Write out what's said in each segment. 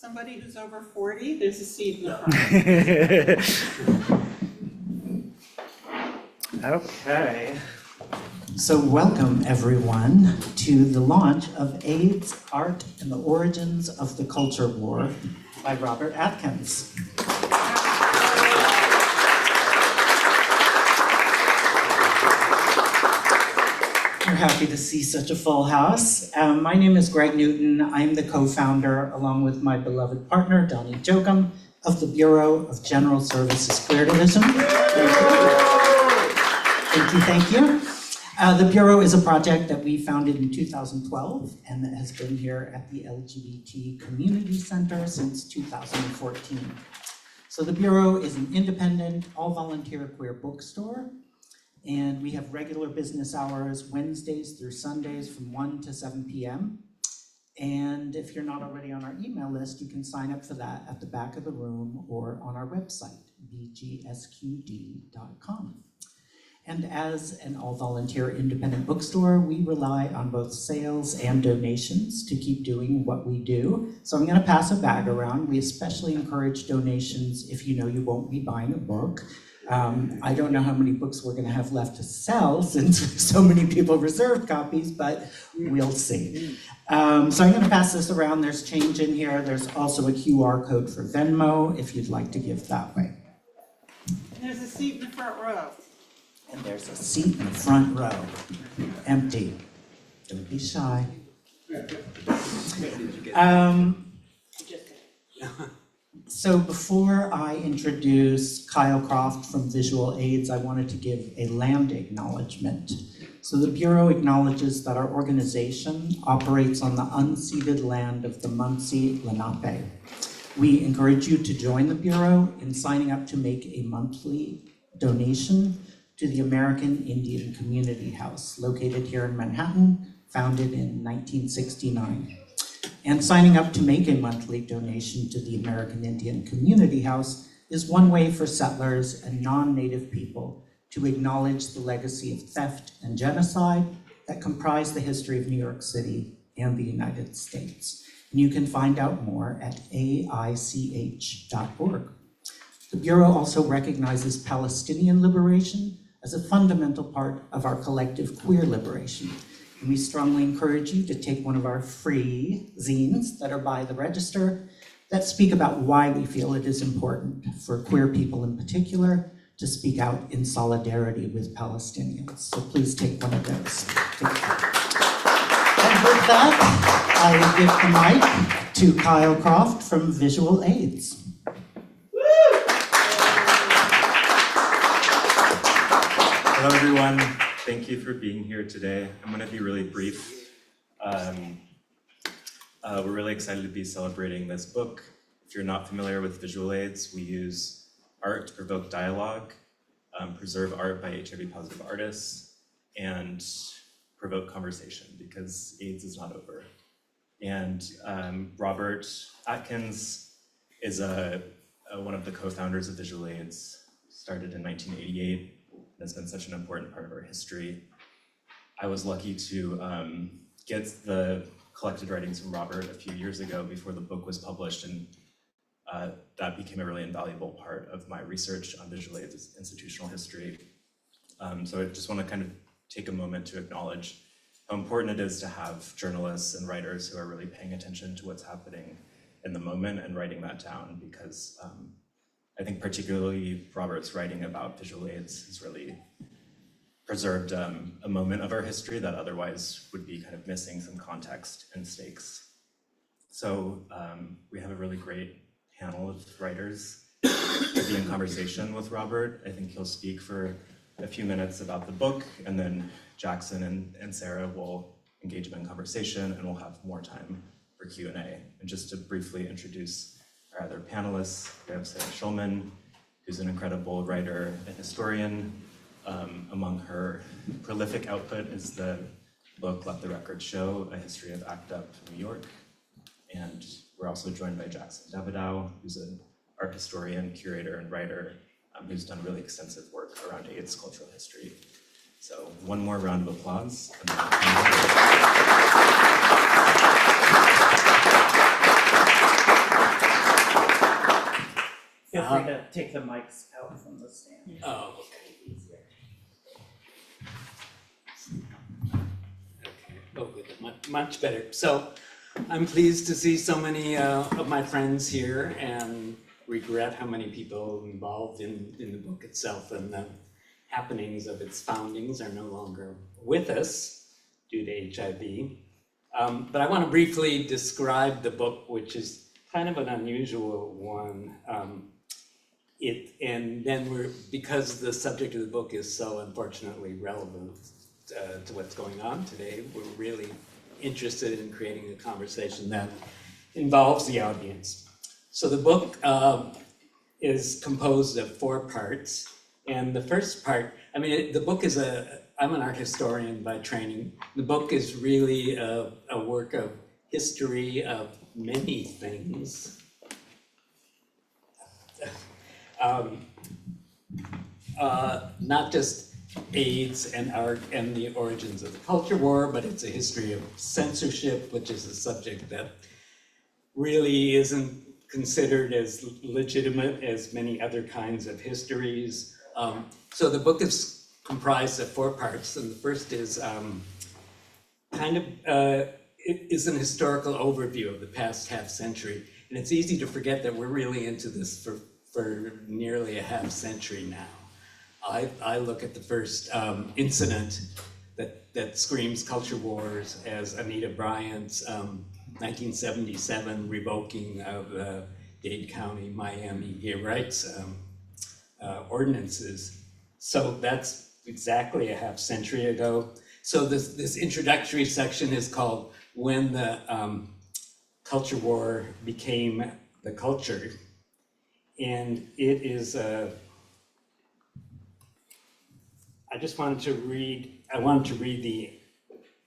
somebody who's over 40, there's a seat in the front. Okay. So welcome everyone to the launch of AIDS, Art, and the Origins of the Culture War by Robert Atkins. We're happy to see such a full house. My name is Greg Newton. I'm the co-founder, along with my beloved partner, Donnie Jokum, of the Bureau of General Services Queer Division. Thank you. The Bureau is a project that we founded in 2012 and that has been here at the LGBT Community Center since 2014. So the Bureau is an independent, all-volunteer queer bookstore, and we have regular business hours Wednesdays through Sundays from 1 to 7 p.m. And if you're not already on our email list, you can sign up for that at the back of the room or on our website, bgsqd.com. And as an all-volunteer independent bookstore, we rely on both sales and donations to keep doing what we do. So I'm going to pass a bag around. We especially encourage donations if you know you won't be buying a book. I don't know how many books we're going to have left to sell since so many people reserved copies, but we'll see. So I'm going to pass this around. There's change in here. There's also a QR code for Venmo if you'd like to give that way. And there's a seat in the front row. And there's a seat in the front row, empty. Don't be shy. So before I introduce Kyle Croft from Visual Aids, I wanted to give a land acknowledgement. So the Bureau acknowledges that our organization operates on the unceded land of the Munsee Lenape. We encourage you to join the Bureau in signing up to make a monthly donation to the American Indian Community House, located here in Manhattan, founded in 1969. And signing up to make a monthly donation to the American Indian Community House is one way for settlers and non-Native people to acknowledge the legacy of theft and genocide that comprise the history of New York City and the United States. And you can find out more at aich.org. The Bureau also recognizes Palestinian liberation as a fundamental part of our collective queer liberation. And we strongly encourage you to take one of our free zines that are by the register that speak about why we feel it is important for queer people in particular to speak out in solidarity with Palestinians. So please take one of those. And with that, I give the mic to Kyle Croft from Visual Aids. Hello, everyone. Thank you for being here today. I'm going to be really brief. We're really excited to be celebrating this book. If you're not familiar with Visual Aids, we use art to provoke dialogue, preserve art by HIV-positive artists, and provoke conversation because AIDS is not over. And Robert Atkins is one of the co-founders of Visual Aids, started in 1988. Has been such an important part of our history. I was lucky to get the collected writings from Robert a few years ago before the book was published, and that became a really invaluable part of my research on Visual Aids' institutional history. So I just want to kind of take a moment to acknowledge how important it is to have journalists and writers who are really paying attention to what's happening in the moment and writing that down, because I think particularly Robert's writing about Visual Aids has really preserved a moment of our history that otherwise would be kind of missing some context and stakes. So we have a really great panel of writers to be in conversation with Robert. I think he'll speak for a few minutes about the book, and then Jackson and Sarah will engage him in conversation, and we'll have more time for Q&A. And just to briefly introduce our other panelists, we have Sarah Schulman, who's an incredible writer and historian. Among her prolific output is the book Let the Record Show, A History of ACT UP New York. And we're also joined by Jackson Davidow, who's an art historian, curator, and writer, who's done really extensive work around AIDS cultural history. So one more round of applause. Feel free to take the mics out from the stand. Oh, okay. Okay, oh, good, much better. So I'm pleased to see so many of my friends here and regret how many people involved in the book itself and the happenings of its foundings are no longer with us due to HIV. But I want to briefly describe the book, which is kind of an unusual one. And then because the subject of the book is so unfortunately relevant to what's going on today, we're really interested in creating a conversation that involves the audience. So the book is composed of 4 parts. And the first part, I mean, the book is I'm an art historian by training. The book is really a work of history of many things. Not just AIDS and art and the origins of the culture war, but it's a history of censorship, which is a subject that really isn't considered as legitimate as many other kinds of histories. So the book is comprised of 4 parts, and the first is it is an historical overview of the past half century. And it's easy to forget that we're really into this for nearly a half century now. I look at the first incident that screams culture wars as Anita Bryant's 1977 revoking of Dade County, Miami gay rights ordinances. So that's exactly a half century ago. So this introductory section is called When the Culture War Became the Culture. And it is, I wanted to read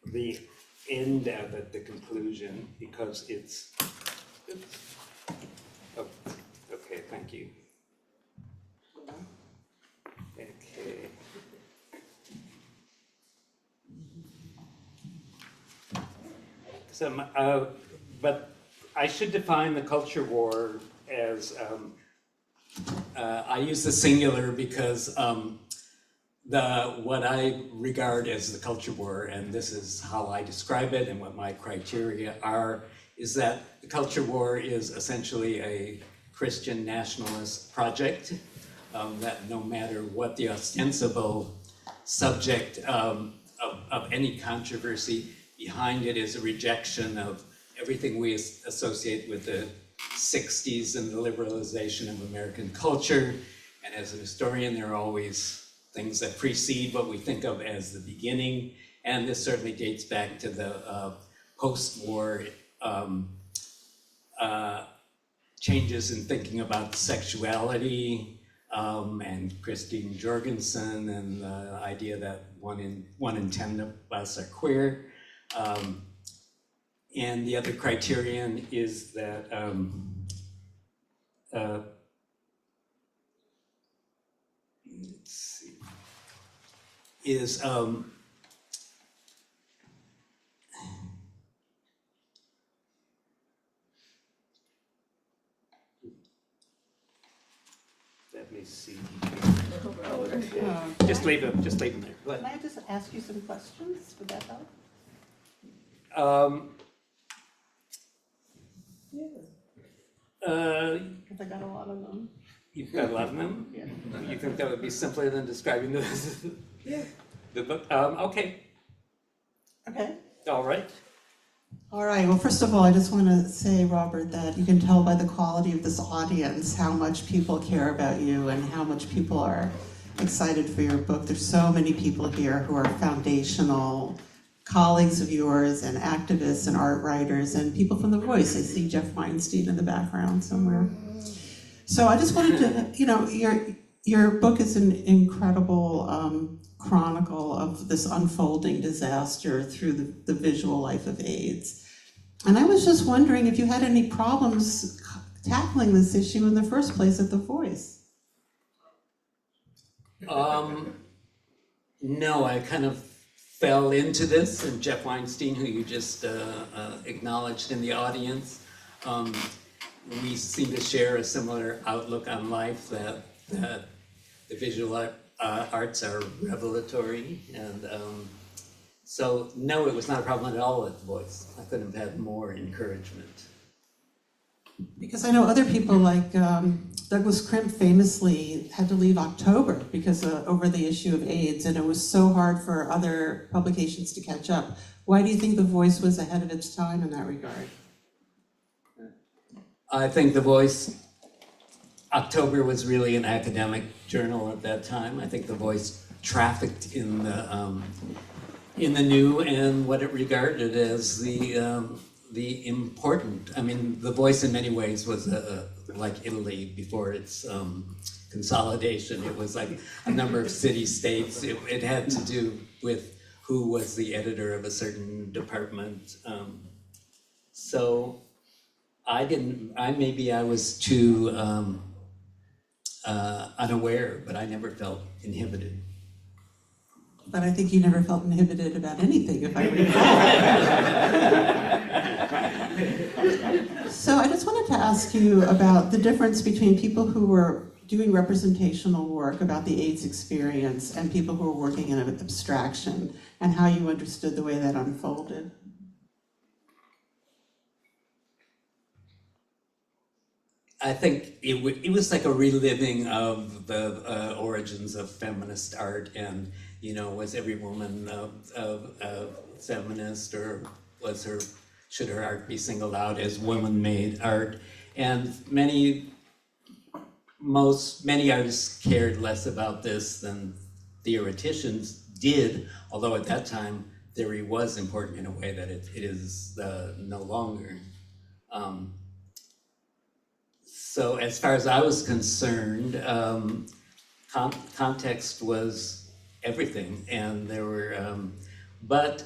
the end of it, the conclusion, because it's, oh, okay, thank you. Okay. So, but I should define the culture war as, I use the singular because what I regard as the culture war, and this is how I describe it and what my criteria are, is that the culture war is essentially a Christian nationalist project, that no matter what the ostensible subject of any controversy, behind it is a rejection of everything we associate with the 60s and the liberalization of American culture. And as an historian, there are always things that precede what we think of as the beginning. And this certainly dates back to the post-war changes in thinking about sexuality, and Christine Jorgensen and the idea that 1 in 10 of us are queer. And the other criterion is that let's see, is let me see. Just leave them there. Can I just ask you some questions? Would that help? Because I got a lot of them. You've got a lot of them? Yeah. You think that would be simpler than describing the book? Okay, Okay. all right. All right, well, first of all, I just want to say, Robert, that you can tell by the quality of this audience how much people care about you and how much people are excited for your book. There's so many people here who are foundational colleagues of yours and activists and art writers and people from The Voice. I see Jeff Weinstein in the background somewhere. So I just wanted to, your book is an incredible chronicle of this unfolding disaster through the visual life of AIDS. And I was just wondering if you had any problems tackling this issue in the first place at The Voice. No, I kind of fell into this, and Jeff Weinstein, who you just acknowledged in the audience, we seem to share a similar outlook on life, that the visual arts are revelatory, and so no, it was not a problem at all with the voice. I couldn't have had more encouragement. Because I know other people like Douglas Crimp famously had to leave October because over the issue of AIDS, and it was so hard for other publications to catch up. Why do you think The Voice was ahead of its time in that regard? I think The Voice, October was really an academic journal at that time. I think The Voice trafficked in the new and what it regarded as the important. I mean, The Voice in many ways was like Italy before its consolidation. It was like a number of city-states. It had to do with who was the editor of a certain department. So maybe I was too unaware, but I never felt inhibited. But I think you never felt inhibited about anything, if I recall. So I just wanted to ask you about the difference between people who were doing representational work about the AIDS experience and people who were working in abstraction, and how you understood the way that unfolded. I think it was like a reliving of the origins of feminist art, and was every woman a feminist, or should her art be singled out as woman-made art? And many artists cared less about this than theoreticians did, although at that time theory was important in a way that it is no longer. So as far as I was concerned, context was everything, and there were, but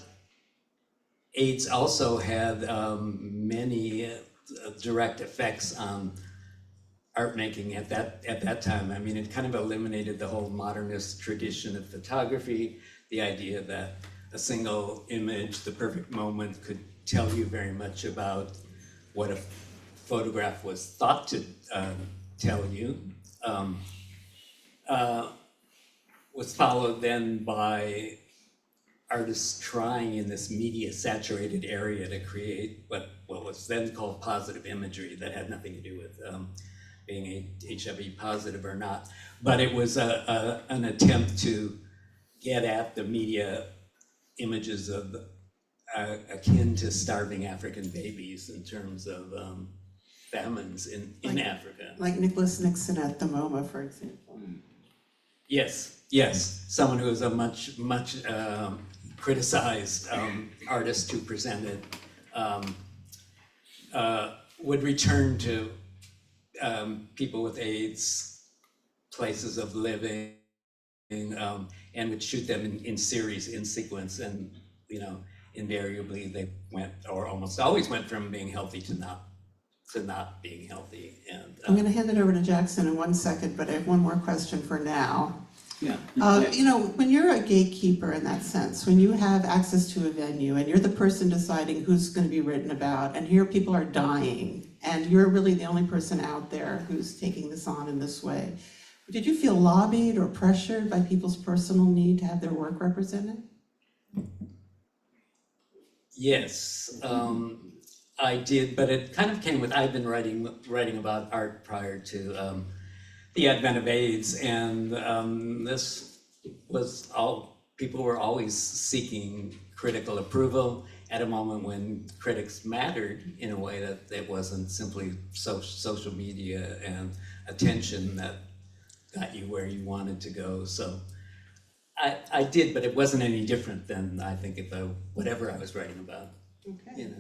AIDS also had many direct effects on art making at that time. I mean, it kind of eliminated the whole modernist tradition of photography, the idea that a single image, the perfect moment, could tell you very much about what a photograph was thought to tell you. Was followed then by artists trying in this media-saturated area to create what was then called positive imagery, that had nothing to do with being HIV positive or not. But it was an attempt to get at the media images of akin to starving African babies in terms of famines in Africa. Like Nicholas Nixon at the MoMA, for example. Yes. Someone who is a much criticized artist who presented would return to people with AIDS, places of living, and would shoot them in series, in sequence, and invariably they went, or almost always went, from being healthy to not being healthy. And I'm going to hand it over to Jackson in 1 second, but I have one more question for now. Yeah. When you're a gatekeeper in that sense, when you have access to a venue and you're the person deciding who's going to be written about, and here people are dying, and you're really the only person out there who's taking this on in this way, did you feel lobbied or pressured by people's personal need to have their work represented? yes, I did, but it kind of came with, I've been writing about art prior to the advent of AIDS, and this was people were always seeking critical approval at a moment when critics mattered in a way that it wasn't simply social media and attention that got you where you wanted to go. So I did, but it wasn't any different than, I think, whatever I was writing about. Okay.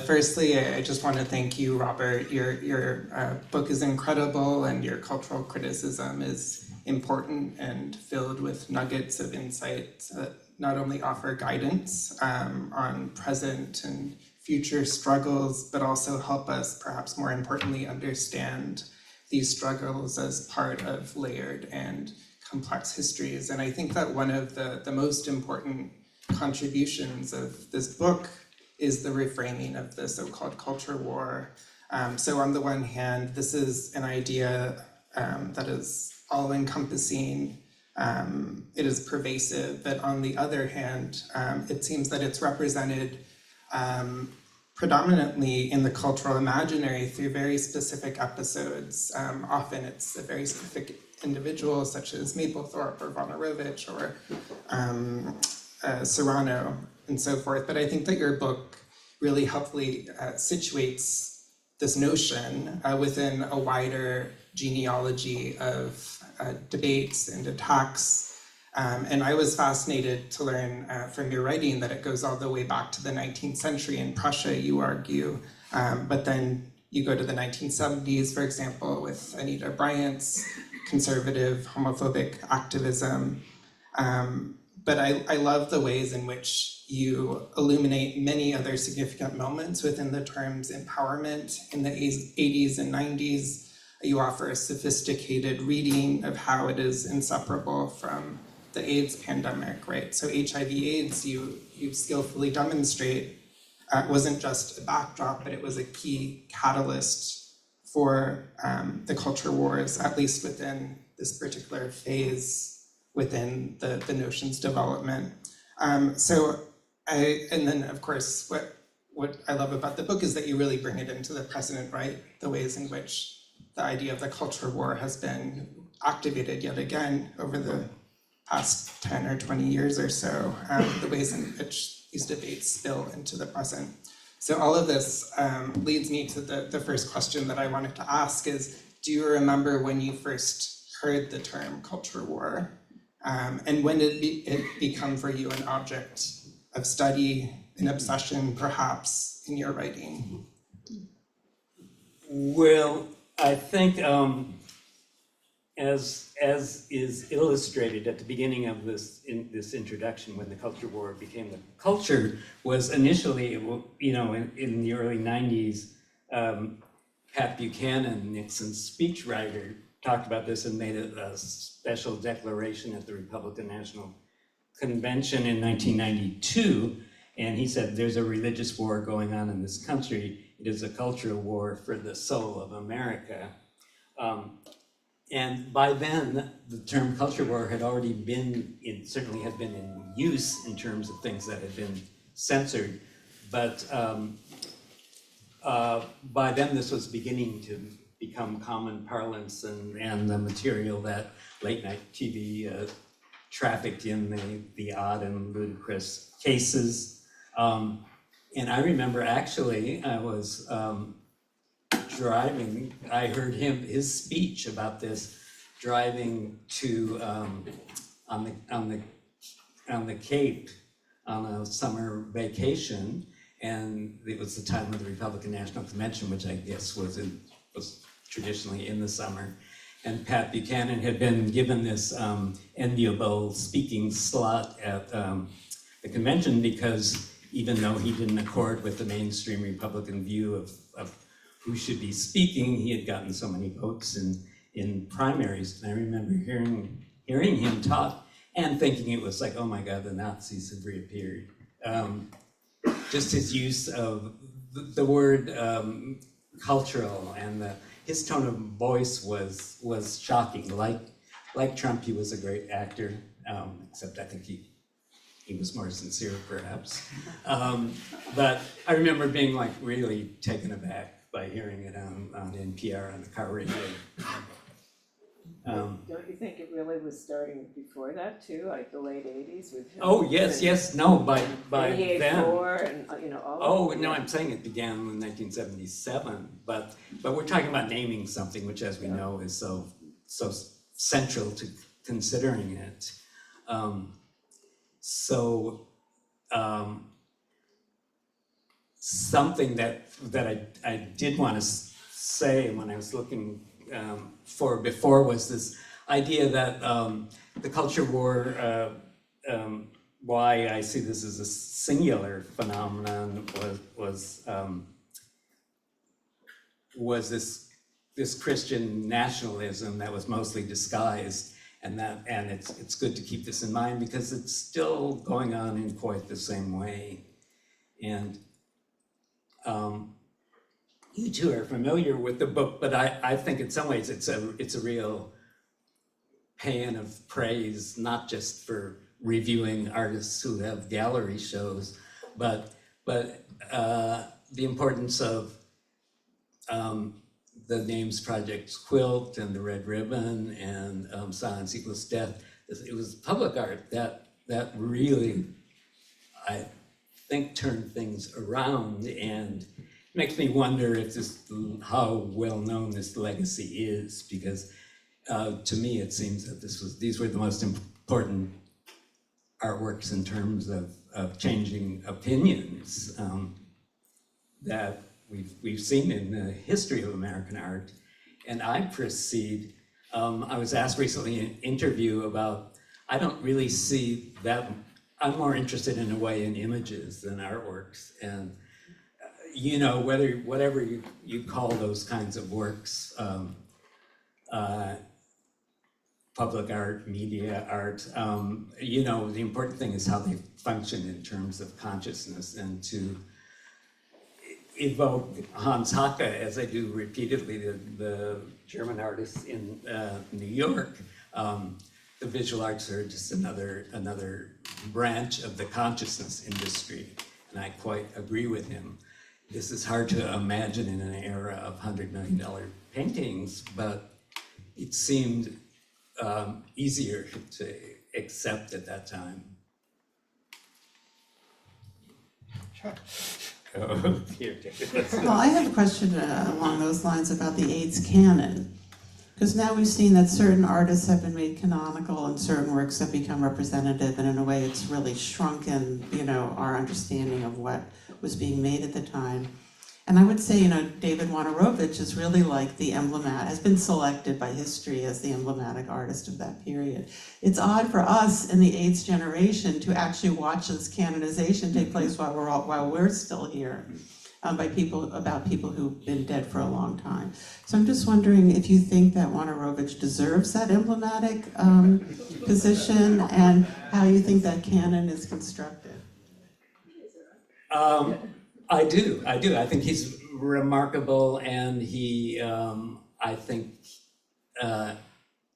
Firstly, I just want to thank you, Robert. Your book is incredible, and your cultural criticism is important and filled with nuggets of insight that not only offer guidance on present and future struggles, but also help us, perhaps more importantly, understand these struggles as part of layered and complex histories. And I think that one of the most important contributions of this book is the reframing of the so-called culture war. So on the one hand, this is an idea that is all-encompassing, it is pervasive, but on the other hand, it seems that it's represented predominantly in the cultural imaginary through very specific episodes. Often it's a very specific individual, such as Mapplethorpe or Vonorovich or Serrano and so forth. But I think that your book really helpfully situates this notion within a wider genealogy of debates and attacks. And I was fascinated to learn from your writing that it goes all the way back to the 19th century in Prussia, you argue, but then you go to the 1970s, for example, with Anita Bryant's conservative homophobic activism. But I love the ways in which you illuminate many other significant moments within the terms empowerment in the 80s and 90s. You offer a sophisticated reading of how it is inseparable from the AIDS pandemic, right? So HIV/AIDS, you skillfully demonstrate, wasn't just a backdrop, but it was a key catalyst for the culture wars, at least within this particular phase within the notion's development. And then of course, what I love about the book is that you really bring it into the present, right? The ways in which the idea of the culture war has been activated yet again over the past 10 or 20 years or so, the ways in which these debates spill into the present. So all of this leads me to the first question that I wanted to ask is, do you remember when you first heard the term culture war? And when did it become for you an object of study, an obsession perhaps in your writing? Well, I think as is illustrated at the beginning of this introduction, when the culture war became the culture, was initially, in the early 90s, Pat Buchanan, Nixon's speechwriter, talked about this and made a special declaration at the Republican National Convention in 1992. And he said, there's a religious war going on in this country. It is a cultural war for the soul of America. And by then, the term culture war had already been, it certainly had been in use in terms of things that had been censored. But by then, this was beginning to become common parlance and the material that late night TV trafficked in the odd and ludicrous cases. And I remember actually, I was driving, I heard his speech about this, driving to, on the Cape on a summer vacation, and it was the time of the Republican National Convention, which I guess was traditionally in the summer. And Pat Buchanan had been given this enviable speaking slot at the convention because even though he didn't accord with the mainstream Republican view of who should be speaking, he had gotten so many votes in primaries. And I remember hearing him talk and thinking it was like, oh my God, the Nazis have reappeared. Just his use of the word cultural, and his tone of voice was shocking. Like Trump, he was a great actor, except I think he was more sincere, perhaps. But I remember being like really taken aback by hearing it on NPR on the car radio. Don't you think it really was starting before that too, like the late 80s with him? Oh yes, no, by then. 84 and all. Oh no, I'm saying it began in 1977, but we're talking about naming something which, as we know, is so central to considering it. Something that I did want to say when I was looking for before was this idea that the culture war, why I see this as a singular phenomenon, was this Christian nationalism that was mostly disguised And it's good to keep this in mind because it's still going on in quite the same way. And you two are familiar with the book, but I think in some ways it's a real paean of praise, not just for reviewing artists who have gallery shows, but the importance of the Names Project's quilt and the Red Ribbon and Silence Equals Death. It was public art that really, I think, turned things around, and makes me wonder if how well known this legacy is, because to me it seems that these were the most important artworks in terms of changing opinions that we've seen in the history of American art. And I proceed, I was asked recently in an interview about, I don't really see that, I'm more interested in a way in images than artworks. And you know, whatever you call those kinds of works, public art, media art, you know, the important thing is how they function in terms of consciousness, and to evoke Hans Hacke, as I do repeatedly, the German artist in New York. The visual arts are just another branch of the consciousness industry, and I quite agree with him. This is hard to imagine in an era of $100 million paintings, but it seemed easier to accept at that time. Sure. Oh, here, David. Well, I have a question along those lines about the AIDS canon. Because now we've seen that certain artists have been made canonical and certain works have become representative, and in a way it's really shrunken, you know, our understanding of what was being made at the time. And I would say, you know, David Wojnarowicz is really like the emblematic, has been selected by history as the emblematic artist of that period. It's odd for us in the AIDS generation to actually watch this canonization take place while we're still here, about people who've been dead for a long time. So I'm just wondering if you think that Wojnarowicz deserves that emblematic position, and how you think that canon is constructed. I do. I think he's remarkable, and he, I think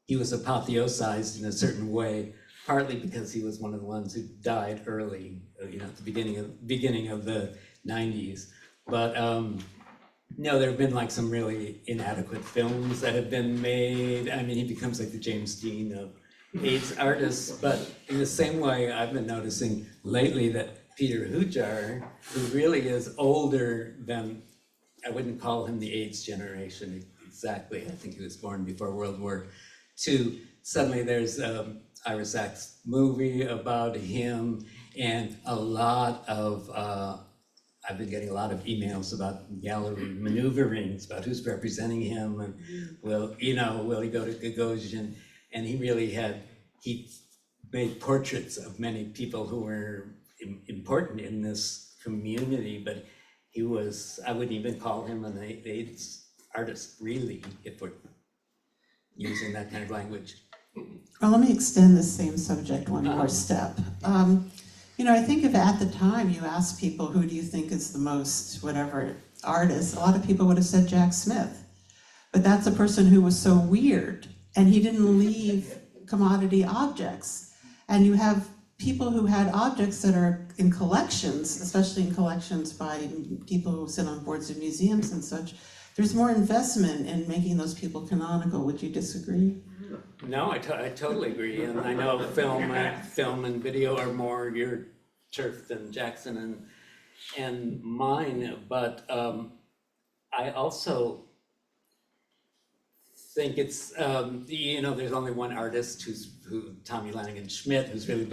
he was apotheosized in a certain way, partly because he was one of the ones who died early, you know, at the beginning of the 90s. But no, there have been like some really inadequate films that have been made. I mean, he becomes like the James Dean of AIDS artists. But in the same way, I've been noticing lately that Peter Hujar, who really is older than, I wouldn't call him the AIDS generation exactly. I think he was born before World War II. Suddenly there's Ira Sachs movie about him, and a lot of, I've been getting a lot of emails about gallery maneuverings, about who's representing him, and will he go to Gagosian? And he made portraits of many people who were important in this community, but he was, I wouldn't even call him an AIDS artist, really, if we're using that kind of language. Well, let me extend this same subject one more step. You know, I think if at the time you asked people who do you think is the most whatever artist, a lot of people would have said Jack Smith. But that's a person who was so weird, and he didn't leave commodity objects. And you have people who had objects that are in collections, especially in collections by people who sit on boards of museums and such. There's more investment in making those people canonical. Would you disagree? No, I totally agree, and I know film and video are more your turf than Jackson and mine, but I also think it's, you know, there's only one artist who Tommy Lanigan Schmidt, who's really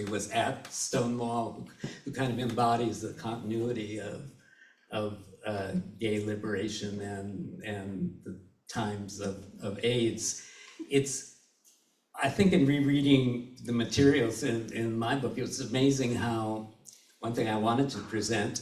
was at Stonewall, who kind of embodies the continuity of gay liberation and the times of AIDS. I think in rereading the materials in my book, it was amazing how, one thing I wanted to present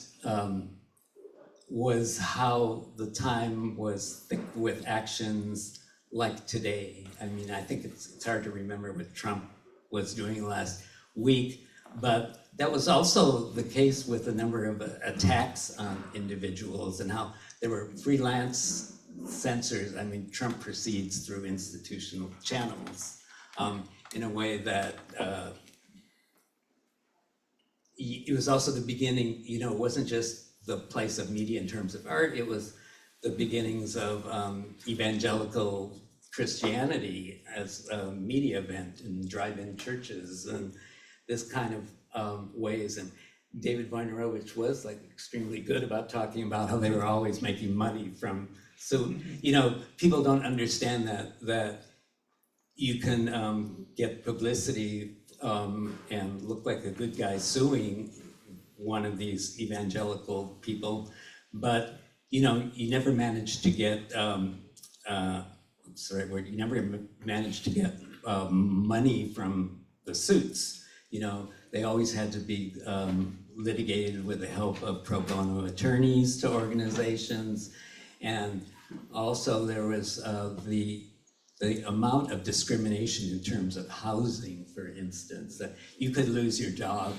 was how the time was thick with actions like today. I mean, I think it's hard to remember what Trump was doing last week, but that was also the case with a number of attacks on individuals and how there were freelance censors. I mean, Trump proceeds through institutional channels in a way that it was also the beginning, you know, it wasn't just the place of media in terms of art, it was the beginnings of evangelical Christianity as a media event in drive-in churches and this kind of ways. And David Wojnarowicz was like extremely good about talking about how they were always making money from, so, you know, people don't understand that you can get publicity and look like a good guy suing one of these evangelical people, but you know, you never managed to get, what's the right word? You never managed to get money from the suits. You know, they always had to be litigated with the help of pro bono attorneys to organizations, and also there was the amount of discrimination in terms of housing, for instance, that you could lose your job.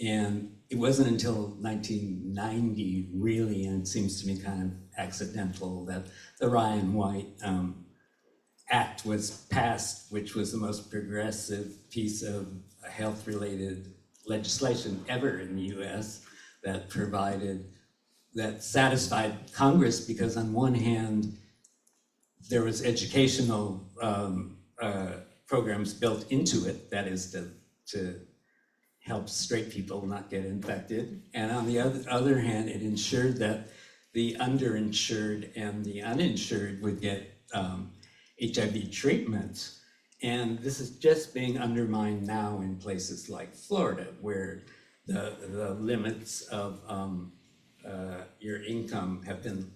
And it wasn't until 1990, really, and it seems to me kind of accidental, that the Ryan White Act was passed, which was the most progressive piece of health-related legislation ever in the US that satisfied Congress, because on one hand, there was educational programs built into it, that is to help straight people not get infected. And on the other hand, it ensured that the underinsured and the uninsured would get HIV treatment. And this is just being undermined now in places like Florida, where the limits of your income have been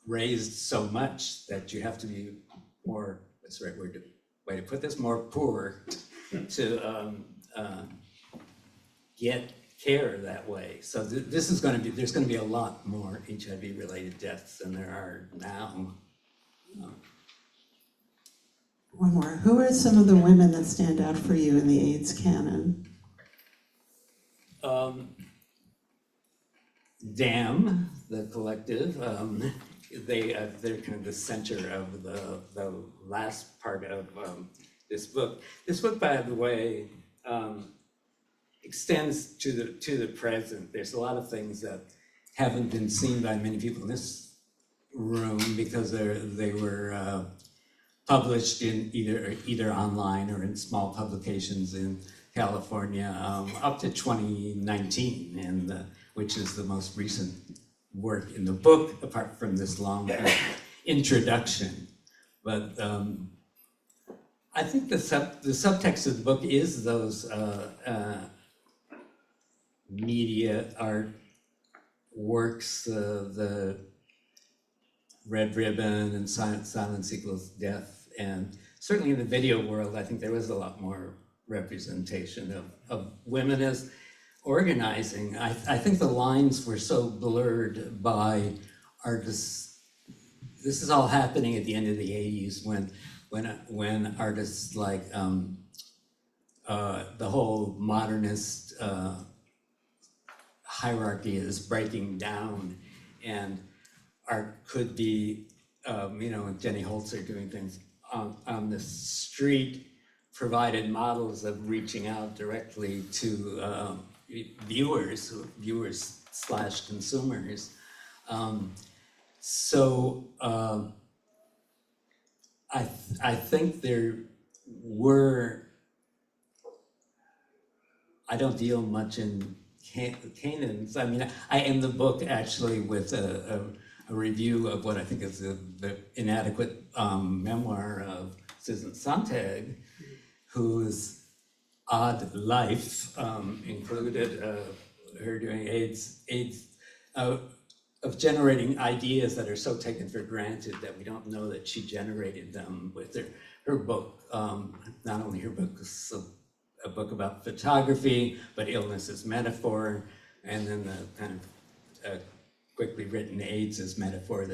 raised so much that you have to be more, what's the right way to put this, more poor to get care that way. So this is going to be, there's going to be a lot more HIV related deaths than there are now. One more. Who are some of the women that stand out for you in the AIDS canon? DAM, the collective, they're kind of the center of the last part of this book. This book, by the way, extends to the present. There's a lot of things that haven't been seen by many people in this room because they were published in either online or in small publications in California up to 2019, and which is the most recent work in the book, apart from this long introduction. But I think the subtext of the book is those media art works, the Red Ribbon and Silence Equals Death, and certainly in the video world, I think there was a lot more representation of women as organizing. I think the lines were so blurred by artists. This is all happening at the end of the 80s when artists like the whole modernist hierarchy is breaking down, and art could be, Jenny Holzer doing things on the street, provided models of reaching out directly to viewers / consumers. I think there were, I don't deal much in canons. I mean, I end the book actually with a review of what I think is the inadequate memoir of Susan Sontag, whose odd life included her doing AIDS of generating ideas that are so taken for granted that we don't know that she generated them with her book. Not only her book is a book about photography, but illness as metaphor, and then the kind of quickly written AIDS as metaphor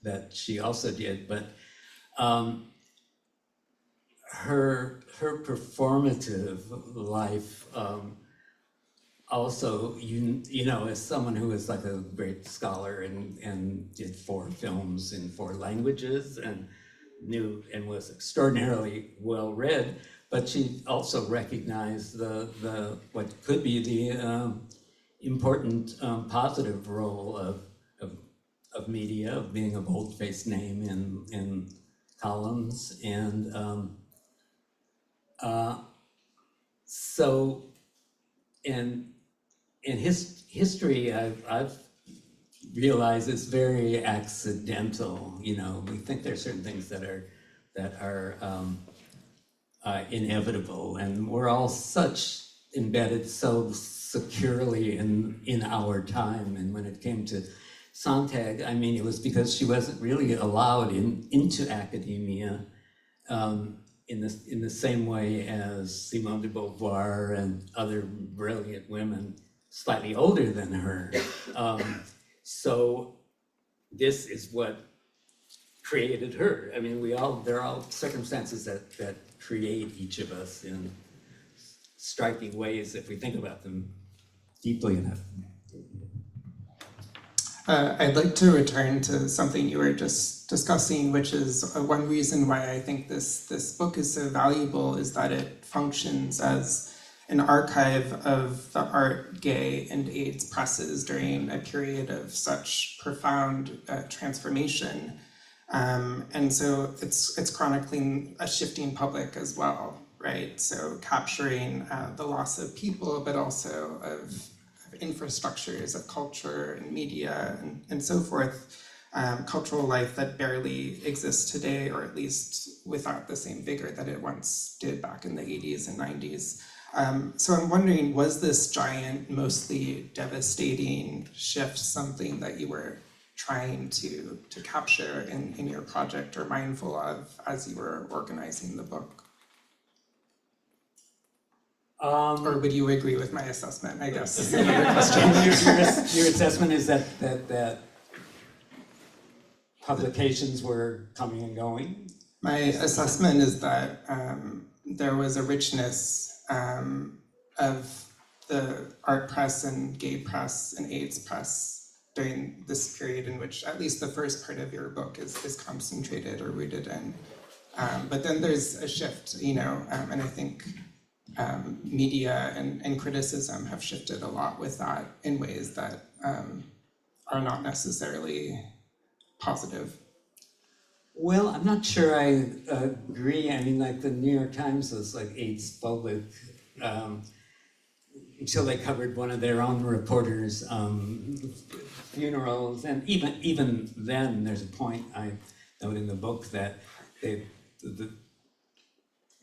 that she also did, but her performative life also, you know, as someone who is like a great scholar and did 4 films in 4 languages and knew and was extraordinarily well read, but she also recognized the what could be the important positive role of media, of being a bold-faced name in columns, and so in his history, I've realized it's very accidental. You know, we think there are certain things that are inevitable, and we're all such embedded so securely in our time. And when it came to Sontag, I mean, it was because she wasn't really allowed into academia in the same way as Simone de Beauvoir and other brilliant women slightly older than her. So this is what created her. I mean, there are all circumstances that create each of us in striking ways if we think about them deeply enough. I'd like to return to something you were just discussing, which is one reason why I think this book is so valuable is that it functions as an archive of the art, gay, and AIDS presses during a period of such profound transformation. And so it's chronicling a shifting public as well, right? So capturing the loss of people, but also of infrastructures of culture and media and so forth, cultural life that barely exists today, or at least without the same vigor that it once did back in the 80s and 90s. So I'm wondering, was this giant, mostly devastating shift something that you were trying to capture in your project or mindful of as you were organizing the book? Or would you agree with my assessment, I guess, is another question. Your assessment is that publications were coming and going? My assessment is that there was a richness of the art press and gay press and AIDS press during this period in which at least the first part of your book is concentrated or rooted in. But then there's a shift, you know, and I think media and criticism have shifted a lot with that in ways that are not necessarily positive. Well, I'm not sure I agree. I mean, like the New York Times was like AIDS phobic until they covered one of their own reporters' funerals, and even then, there's a point I note in the book that they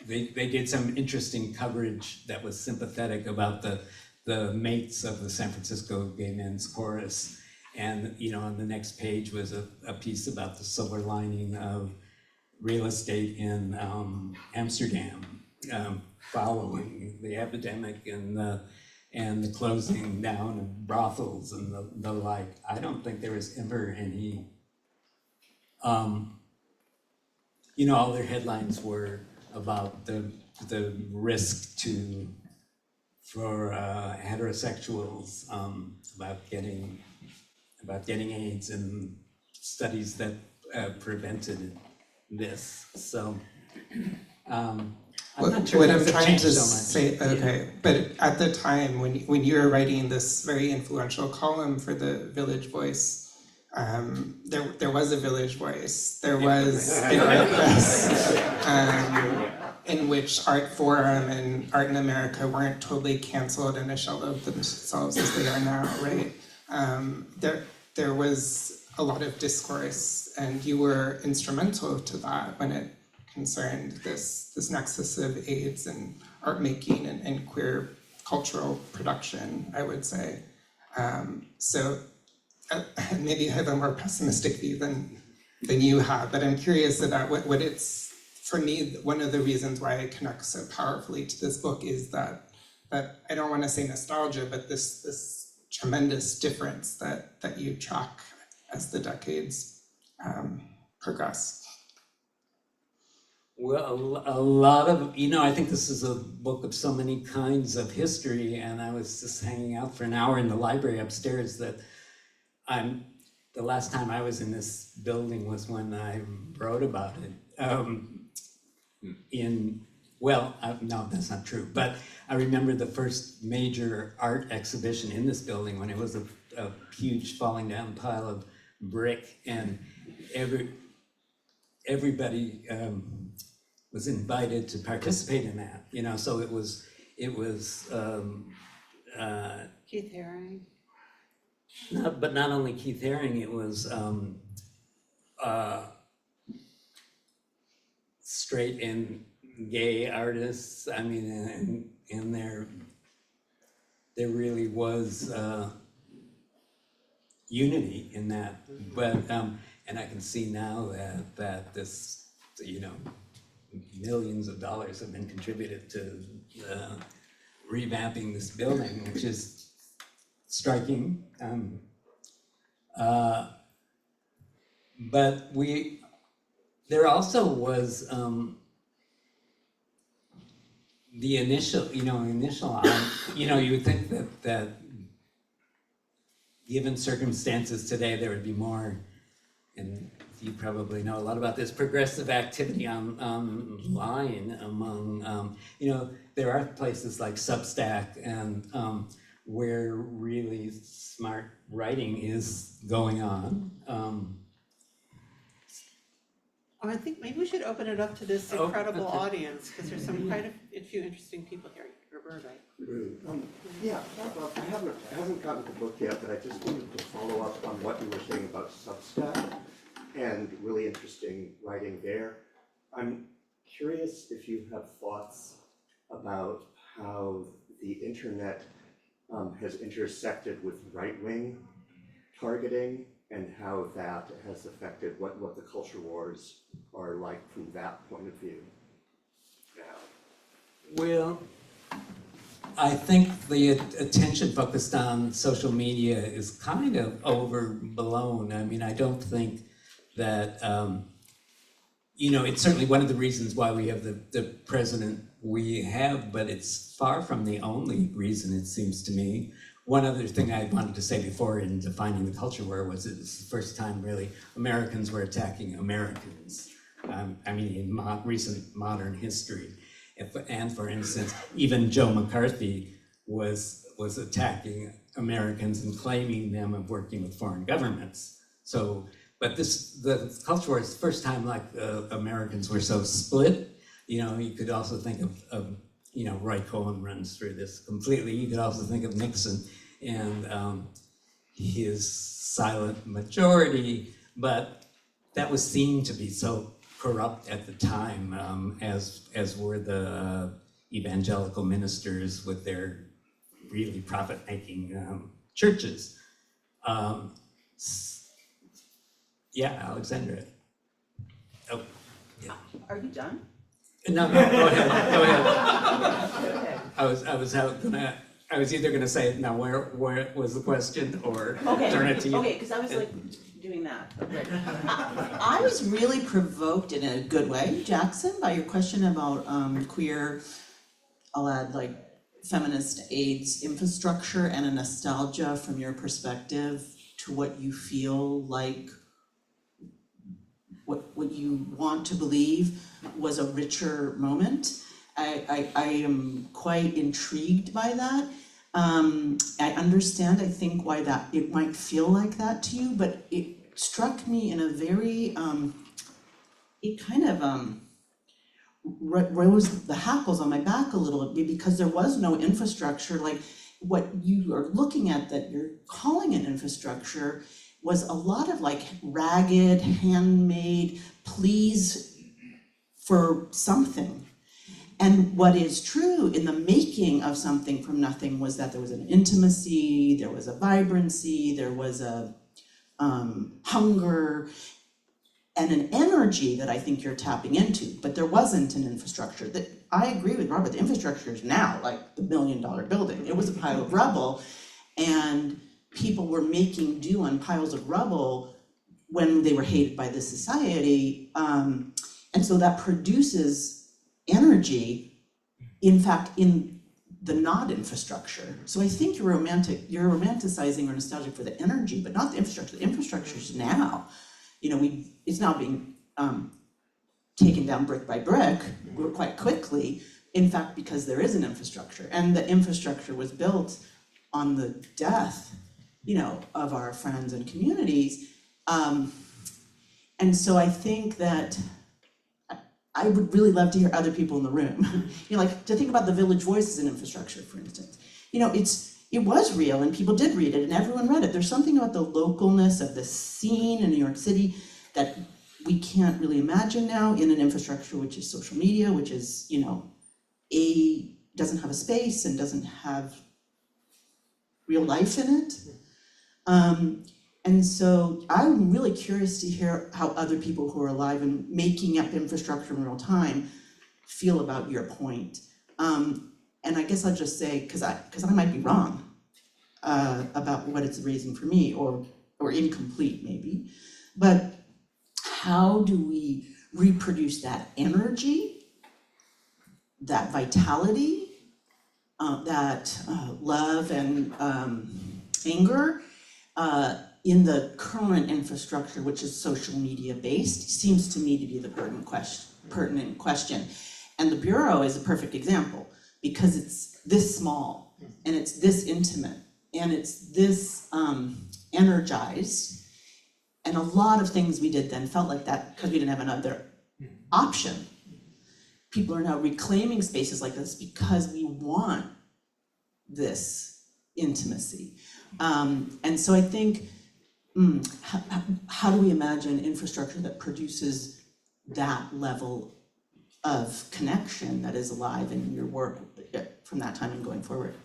did some interesting coverage that was sympathetic about the mates of the San Francisco Gay Men's Chorus. And, you know, on the next page was a piece about the silver lining of real estate in Amsterdam, following the epidemic and the closing down of brothels and the like. I don't think there was ever any, you know, all their headlines were about the risk for heterosexuals about getting AIDS, and studies that prevented this. So I'm not sure what I'm things have trying changed to so much. say, okay, but at the time when you were writing this very influential column for the Village Voice, there was a Village Voice. There was an art press in which Art Forum and Art in America weren't totally canceled in a shell of themselves as they are now, right? There was a lot of discourse, and you were instrumental to that when it concerned this nexus of AIDS and art making and queer cultural production, I would say. So maybe I have a more pessimistic view than you have, but I'm curious about what it's, for me, one of the reasons why I connect so powerfully to this book is that I don't want to say nostalgia, but this tremendous difference that you track as the decades progress. Well, a lot of, I think this is a book of so many kinds of history, and I was just hanging out for an hour in the library upstairs that the last time I was in this building was when I wrote about it. No, that's not true, but I remember the first major art exhibition in this building when it was a huge falling down pile of brick, and everybody was invited to participate in that, so it was Keith Haring. not only Keith Haring, it was straight and gay artists. I mean, and there really was unity in that. But and I can see now that this, millions of dollars have been contributed to revamping this building, which is striking. But there also was the initial, you would think that given circumstances today, there would be more, and you probably know a lot about this, progressive activity online among, there are places like Substack and where really smart writing is going on. I think maybe we should open it up to this Oh, incredible okay. audience, because there's quite a few interesting people here. Roberta. Yeah, well, I haven't gotten to the book yet, but I just wanted to follow up on what you were saying about Substack and really interesting writing there. I'm curious if you have thoughts about how the internet has intersected with right-wing targeting and how that has affected what the culture wars are like from that point of view now. Well, I think the attention focused on social media is kind of overblown. I mean, I don't think that, it's certainly one of the reasons why we have the president we have, but it's far from the only reason, it seems to me. One other thing I wanted to say before in defining the culture war was it was the first time really Americans were attacking Americans. In recent modern history. And for instance, even Joe McCarthy was attacking Americans and claiming them of working with foreign governments. So, but the culture war is the first time Americans were so split. You could also think of Roy Cohen runs through this completely. You could also think of Nixon and his silent majority, but that was seen to be so corrupt at the time, as were the evangelical ministers with their really profit-making churches. Alexandra. Oh, yeah. Are you done? No, go ahead. Okay. I was either gonna say, now where was the question, or Okay, turn it to you? okay, because I was like doing that. Okay. I was really provoked in a good way, Jackson, by your question about queer, I'll add like feminist AIDS infrastructure and a nostalgia from your perspective to what you feel like, what you want to believe was a richer moment. I am quite intrigued by that. I understand, I think, why that it might feel like that to you, but it struck me in a very, it kind of rose the hackles on my back a little bit, because there was no infrastructure. Like what you are looking at that you're calling an infrastructure was a lot of like ragged, handmade pleas for something. And what is true in the making of something from nothing was that there was an intimacy, there was a vibrancy, there was a hunger and an energy that I think you're tapping into, but there wasn't an infrastructure. That I agree with Robert, the infrastructure is now like the $1 million building. It was a pile of rubble, and people were making do on piles of rubble when they were hated by the society. And so that produces energy, in fact, in the not infrastructure. So I think you're romanticizing or nostalgic for the energy, but not the infrastructure. The infrastructure is now, it's now being taken down brick by brick quite quickly, in fact, because there is an infrastructure. And the infrastructure was built on the death, of our friends and communities. And so I think that I would really love to hear other people in the room, like to think about the Village Voice as an infrastructure, for instance. It was real and people did read it and everyone read it. There's something about the localness of the scene in New York City that we can't really imagine now in an infrastructure which is social media, which is, doesn't have a space and doesn't have real life in it. And so I'm really curious to hear how other people who are alive and making up infrastructure in real time feel about your point. And I guess I'll just say, because I might be wrong about what it's raising for me, or incomplete maybe, but how do we reproduce that energy, that vitality, that love and anger in the current infrastructure, which is social media based, seems to me to be the pertinent question. And the Bureau is a perfect example because it's this small and it's this intimate and it's this energized. And a lot of things we did then felt like that because we didn't have another option. People are now reclaiming spaces like this because we want this intimacy. And so I think, how do we imagine infrastructure that produces that level of connection that is alive in your work from that time and going forward?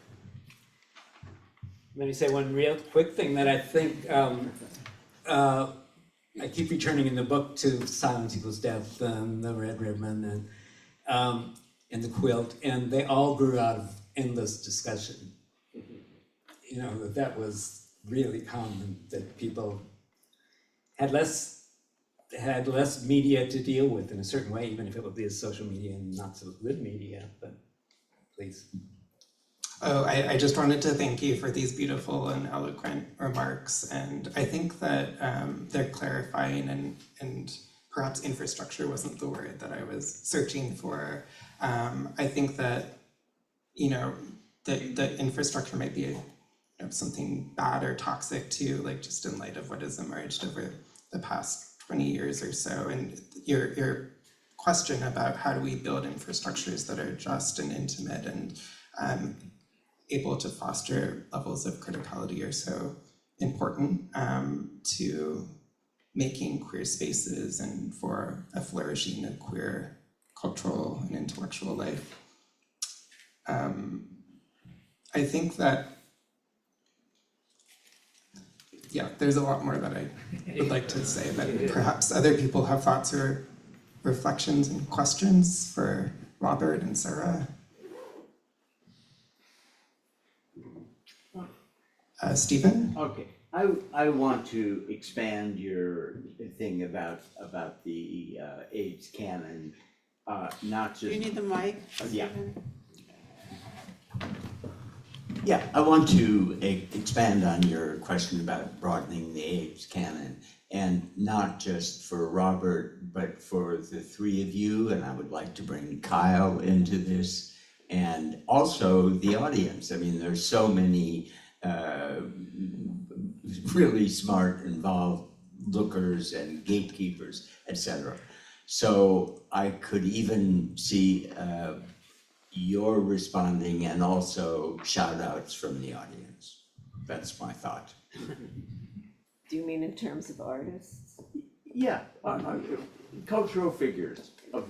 Let me say one real quick thing that I think, I keep returning in the book to Silence Equals Death and the Red Ribbon and the quilt, and they all grew out of endless discussion. That was really common, that people had less media to deal with in a certain way, even if it would be social media and not so good media, but please. Oh, I just wanted to thank you for these beautiful and eloquent remarks, and I think that they're clarifying, and perhaps infrastructure wasn't the word that I was searching for. I think that, the infrastructure might be something bad or toxic too, like just in light of what has emerged over the past 20 years or so. And your question about how do we build infrastructures that are just and intimate and able to foster levels of criticality are so important to making queer spaces and for a flourishing of queer cultural and intellectual life. I think that, there's a lot more that I would like to say, but perhaps other people have thoughts or reflections and questions for Robert and Sarah. Stephen? Okay, I want to expand your thing about the AIDS canon, not just. Do you need the mic? Yeah. Stephen? Yeah, I want to expand on your question about broadening the AIDS canon, and not just for Robert, but for the three of you, and I would like to bring Kyle into this, and also the audience. I mean, there's so many really smart, involved lookers and gatekeepers, etc. So I could even see your responding and also shout outs from the audience. That's my thought. Do you mean in terms of artists? Yeah, cultural figures of.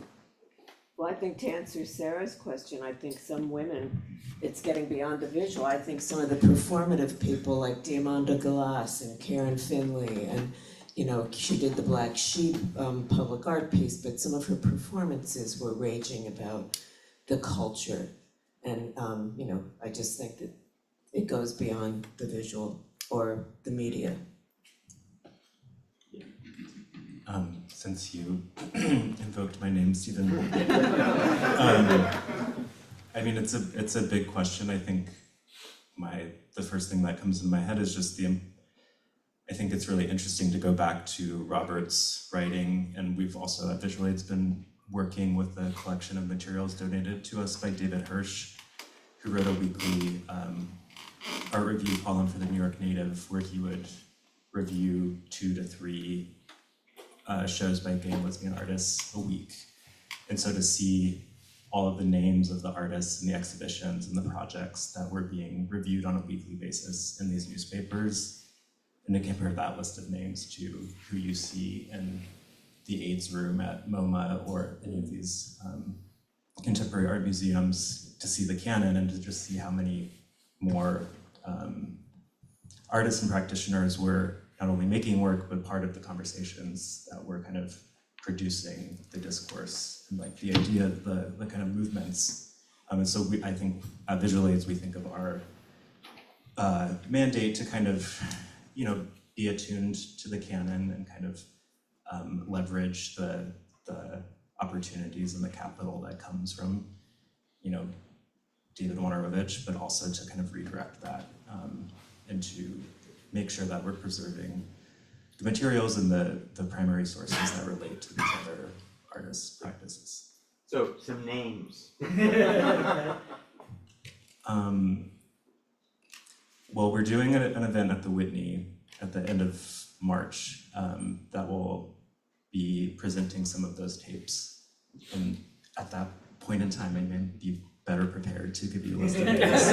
Well, I think to answer Sarah's question, I think some women, it's getting beyond the visual. I think some of the performative people like Diamanda Galas and Karen Finley, and she did the Black Sheep public art piece, but some of her performances were raging about the culture. And I just think that it goes beyond the visual or the media. Since you invoked my name, Stephen. I mean, it's a big question. I think the first thing that comes in my head is just I think it's really interesting to go back to Robert's writing, and we've also at Visual Aids been working with a collection of materials donated to us by David Hirsch, who wrote a weekly art review column for the New York Native, where he would review 2 to 3 shows by gay and lesbian artists a week. And so to see all of the names of the artists and the exhibitions and the projects that were being reviewed on a weekly basis in these newspapers, and to compare that list of names to who you see in the AIDS room at MoMA or any of these contemporary art museums, to see the canon and to just see how many more artists and practitioners were not only making work, but part of the conversations that were kind of producing the discourse and like the idea, the kind of movements. And so I think at Visual Aids, we think of our mandate to kind of, be attuned to the canon and kind of leverage the opportunities and the capital that comes from, David Wojnarowicz, but also to kind of redirect that and to make sure that we're preserving the materials and the primary sources that relate to these other artists' practices. So, some names. Well, we're doing an event at the Whitney at the end of March that will be presenting some of those tapes. And at that point in time, I may be better prepared to give you a list of names.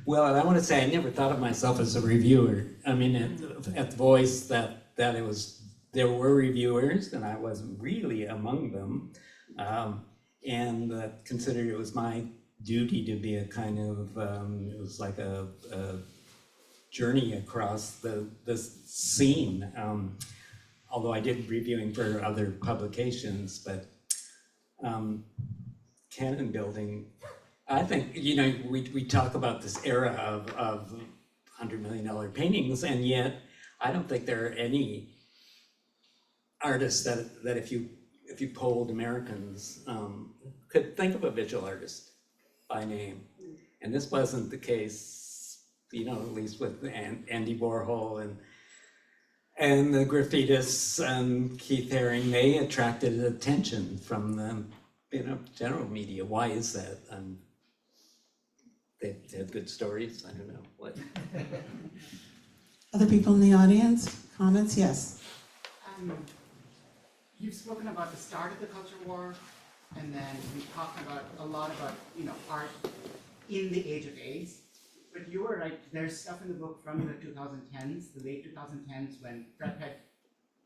Well, and I want to say I never thought of myself as a reviewer. I mean, at The Voice, that there were reviewers, and I wasn't really among them, and considered it was my duty to be a kind of it was like a journey across the scene. Although I did reviewing for other publications, but canon building. I think, we talk about this era of $100 million paintings, and yet I don't think there are any artists that if you polled Americans could think of a visual artist by name. And this wasn't the case, at least with Andy Warhol and the graffitists and Keith Haring. They attracted attention from the general media. Why is that? They have good stories. I don't know what. Other people in the audience, comments? Yes. You've spoken about the start of the culture war, and then we talked a lot about art in the age of AIDS. But you were right. There's stuff in the book from the 2010s, the late 2010s, when PrEP had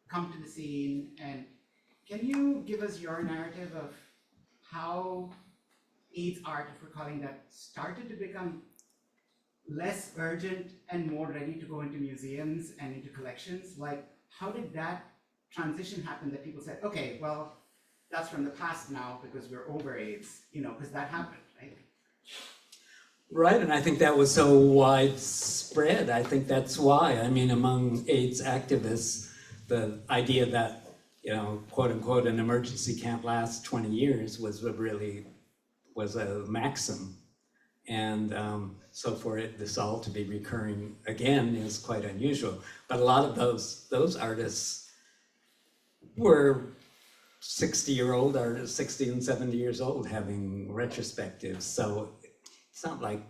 come to the scene. And can you give us your narrative of how AIDS art, if we're calling that, started to become less urgent and more ready to go into museums and into collections? Like, how did that transition happen that people said, okay, well, that's from the past now because we're over AIDS, because that happened, right? Right, and I think that was so widespread. I think that's why, among AIDS activists, the idea that, quote unquote, an emergency can't last 20 years was a maxim. And so for this all to be recurring again is quite unusual. But a lot of those artists were 60-year-old artists, 60 and 70 years old, having retrospectives. So it's not like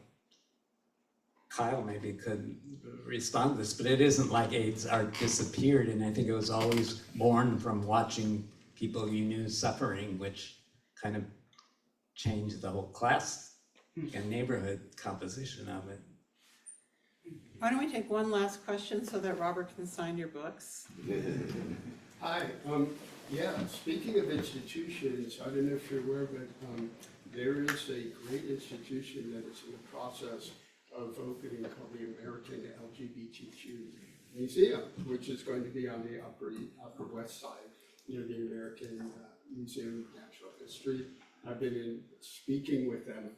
Kyle maybe could respond to this, but it isn't like AIDS art disappeared. And I think it was always born from watching people you knew suffering, which kind of changed the whole class and neighborhood composition of it. Why don't we take one last question so that Robert can sign your books? Hi, speaking of institutions, I don't know if you're aware, but there is a great institution that is in the process of opening called the American LGBTQ Museum, which is going to be on the Upper West Side, near the American Museum of Natural History. I've been speaking with them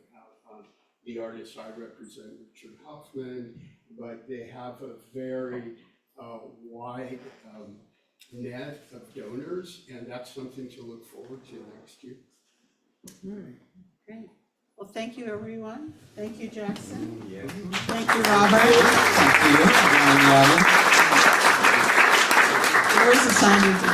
the artists I represent, Richard Hoffman, but they have a very wide net of donors, and that's something to look forward to next year. Great. Well, thank you, everyone. Thank you, Jackson. Yeah. Thank you, Robert. Thank you, everyone in the audience. Where's the sign?